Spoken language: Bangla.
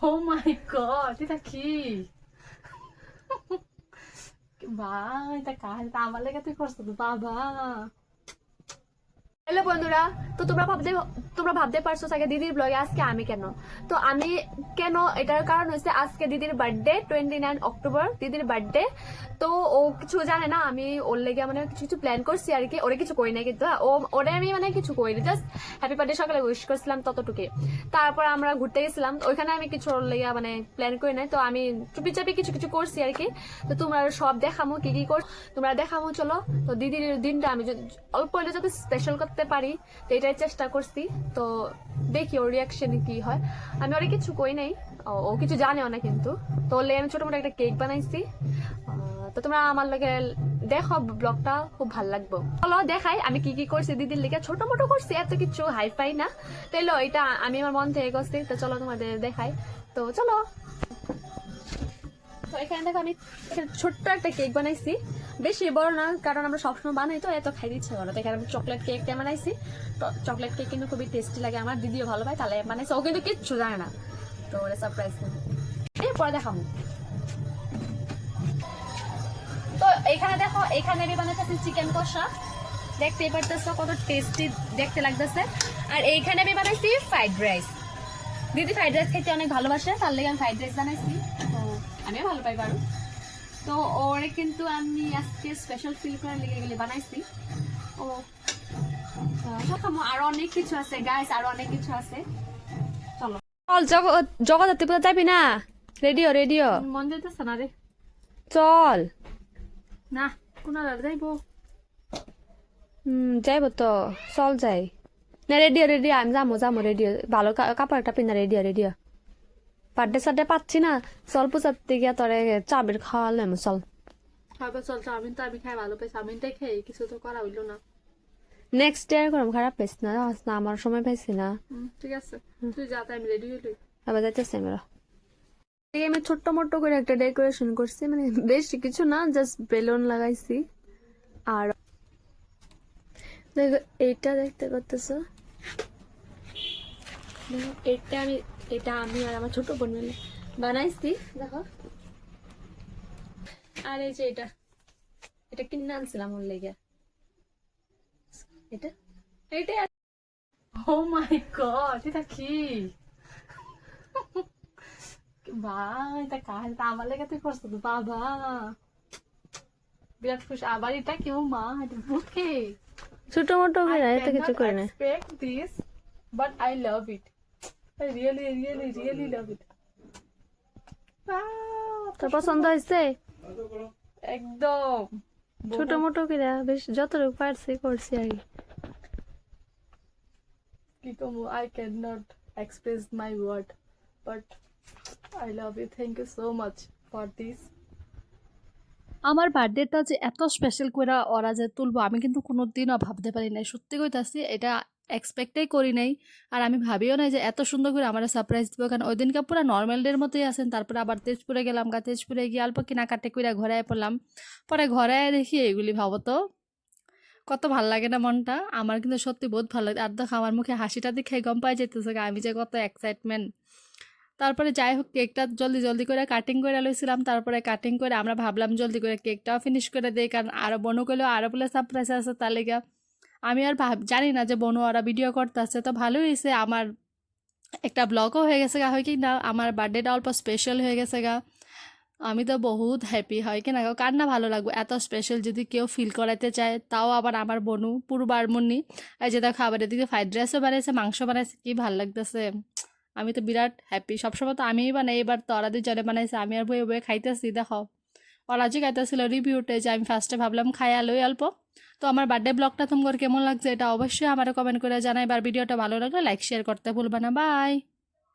ও মাই গড, এটা কি? ভাই এটা কাজ আমার লেগে তুই করছো তো বাবা। হ্যালো বন্ধুরা, তো তোমরা ভাবতে পারছো আগে দিদির ব্লগে আজকে আমি কেন। তো আমি কেন, এটার কারণ হচ্ছে আজকে দিদির বার্থডে, 29 অক্টোবর দিদির বার্থডে। তো ও কিছু জানে না, আমি ওর লেগে মানে কিছু কিছু প্ল্যান করছি আর কি। ওরে কিছু করি না কিন্তু, ওরে আমি মানে কিছু করিনি, জাস্ট হ্যাপি বার্থডে সকালে উইশ করছিলাম ততটুকু। তারপর আমরা ঘুরতে গেছিলাম, ওইখানে আমি কিছু ওর লেগে মানে প্ল্যান করি নাই। তো আমি চুপি চাপি কিছু কিছু করছি আর কি। তো তোমরা সব দেখামো কি কি কর, তোমরা দেখামো চলো। তো দিদির দিনটা আমি অল্প হলে যাতে স্পেশাল করতে পারি, তো এটাই চেষ্টা করছি। তো দেখি ওর রিয়াকশন কি হয়। আমি ওরে কিছু কই নাই, ও কিছু জানেও না কিন্তু। তো ওর লেগে আমি ছোট মোটো একটা কেক বানাইছি। তো তোমরা আমার লগে দেখো, ব্লগটা খুব ভালো লাগবে। চলো দেখাই আমি কি কি করছি দিদির লিগে। ছোট মোটো করছি, এত কিছু হাইফাই না। তাইলো এটা আমি আমার মন থেকে করছি। তো চলো তোমাদের দেখাই, তো চলো। তো এখানে দেখো আমি ছোট্ট একটা কেক বানাইছি, বেশি বড় না, কারণ আমরা সবসময় বানাই তো এত খাই দিচ্ছে বলো। তো এখানে আমি চকলেট কেকটা বানাইছি। তো চকলেট কেক কিন্তু খুবই টেস্টি লাগে, আমার দিদিও ভালো পায়, তাহলে বানাইছে। ও কিন্তু কিচ্ছু জানে না, তো ওরা সারপ্রাইজ এরপরে দেখাবো। তো এখানে দেখো, এখানে আমি বানাইতেছি চিকেন কষা, দেখতেই পারতেছো কত টেস্টি দেখতে লাগতেছে। আর এইখানে আমি বানাইছি ফ্রাইড রাইস। দিদি ফ্রাইড রাইস খেতে অনেক ভালোবাসে, তার লেগে আমি ফ্রাইড রাইস বানাইছি। তো আমিও ভালো পাই পারো। তো ওরে কিন্তু আমি আজকে স্পেশাল ফিল করে লেগে গেলে বানাইছি। ও আরো অনেক কিছু আছে গাইস, আরো অনেক কিছু আছে। চলো চল, জগদ্ধাত্রী পূজা যাবি না? রেডিও রেডিও মন যেতেছে না রে। চল। না, কোনো যাইবো। যাইব তো, চল যাই না। রেডিও রেডিও, আমি যাবো যাবো রেডিও। ভালো কাপড় একটা পিনা, রেডিও রেডিও। বার্থডে সার্থডে পাচ্ছি না, চল পূজার দিকে তোরে চাবির খাওয়ালাম, চল। খাবার চল, চাউমিন তো আমি খাই ভালো পাই, চাউমিনটাই খাই, কিছু তো করা হইলো না। নেক্সট ডে করম, খারাপ পাইছি না, না আমার সময় পাইছি না। ঠিক আছে, তুই যা, তাই আমি রেডি হইলি। আবার যাইতেছি আমরা। আমি ছোট্ট মোট্ট করে একটা ডেকোরেশন করছি, মানে বেশি কিছু না, জাস্ট বেলুন লাগাইছি। আর দেখো এইটা দেখতে পাচ্তেছো, এটা আমি আর আমার ছোট বোন মিলে বানাইছি, দেখো। আর এই যে এটা এটা কিনে আনছিলাম ওর লেগে, এটা এইটা। ও মাই গড, এটা কি? ভাই এটা কাজ আমার লেগে তুই করছো তো বাবা। বিরাট খুশি। আবার এটা কেউ মা, এটা বুকে। ছোট মোটো I করে এত কিছু cannot করে না। expect this, but I love it. I really, really, really love it. তোর পছন্দ হয়েছে? একদম ছোট মোটো করে বেশ যতটুকু পারছি করছি আর কি। কি কমু, I cannot express my word, but I love you. Thank you so much for this. আমার বার্থডেটা যে এত স্পেশাল করে ওরা যে তুলবো আমি কিন্তু কোনোদিনও ভাবতে পারি নাই, সত্যি কইতাছি। এটা এক্সপেক্টই করি নাই, আর আমি ভাবিও নাই যে এত সুন্দর করে আমার সারপ্রাইজ দিব। কারণ ওই দিনকে পুরো নর্মাল ডের মতোই আছেন। তারপরে আবার তেজপুরে গেলাম, তেজপুরে গিয়ে অল্প কেনাকাটি করে ঘরে পড়লাম। পরে ঘরে দেখি এগুলি, ভাবো তো কত ভাল লাগে না মনটা। আমার কিন্তু সত্যি বহুত ভালো লাগে। আর দেখো আমার মুখে হাসিটা দেখে গম পাই যেতেছে আমি যে কত এক্সাইটমেন্ট। তারপরে যাই হোক, কেকটা জলদি জলদি করে কাটিং করে লইছিলাম। তারপরে কাটিং করে আমরা ভাবলাম জলদি করে কেকটাও ফিনিশ করে দেই, কারণ আরও বনু করলেও আরও বলে সারপ্রাইজ আছে। তার লেগে আমি আর জানি না যে বনু ওরা ভিডিও করতে আছে। তো ভালোই হয়েছে, আমার একটা ব্লগও হয়ে গেছে গা, হয় কি না, আমার বার্থডেটা অল্প স্পেশাল হয়ে গেছে গা। আমি তো বহুত হ্যাপি, হয় কি না, কার না ভালো লাগবে এত স্পেশাল যদি কেউ ফিল করাতে চায়। তাও আবার আমার বনু পুরো বারমুন্নি। এই যে দেখো খাবারের দিকে ফ্রাইড রাইসও বানাইছে, মাংস বানাইছে, কি ভাল লাগতেছে। আমি তো বিরাট হ্যাপি। সবসময় তো আমিই বানাই, এবার তো ওরা দুজনে বানাইছে, আমি আর বয়ে বয়ে খাইতেছি। দেখো ওরা যে খাইতেছিল রিভিউতে, যে আমি ফার্স্টে ভাবলাম খাই আলোই অল্প। তো আমার বার্থডে ব্লগটা তোমার কেমন লাগছে এটা অবশ্যই আমার কমেন্ট করে জানাই। আর ভিডিওটা ভালো লাগলে লাইক শেয়ার করতে ভুলবা না। বাই।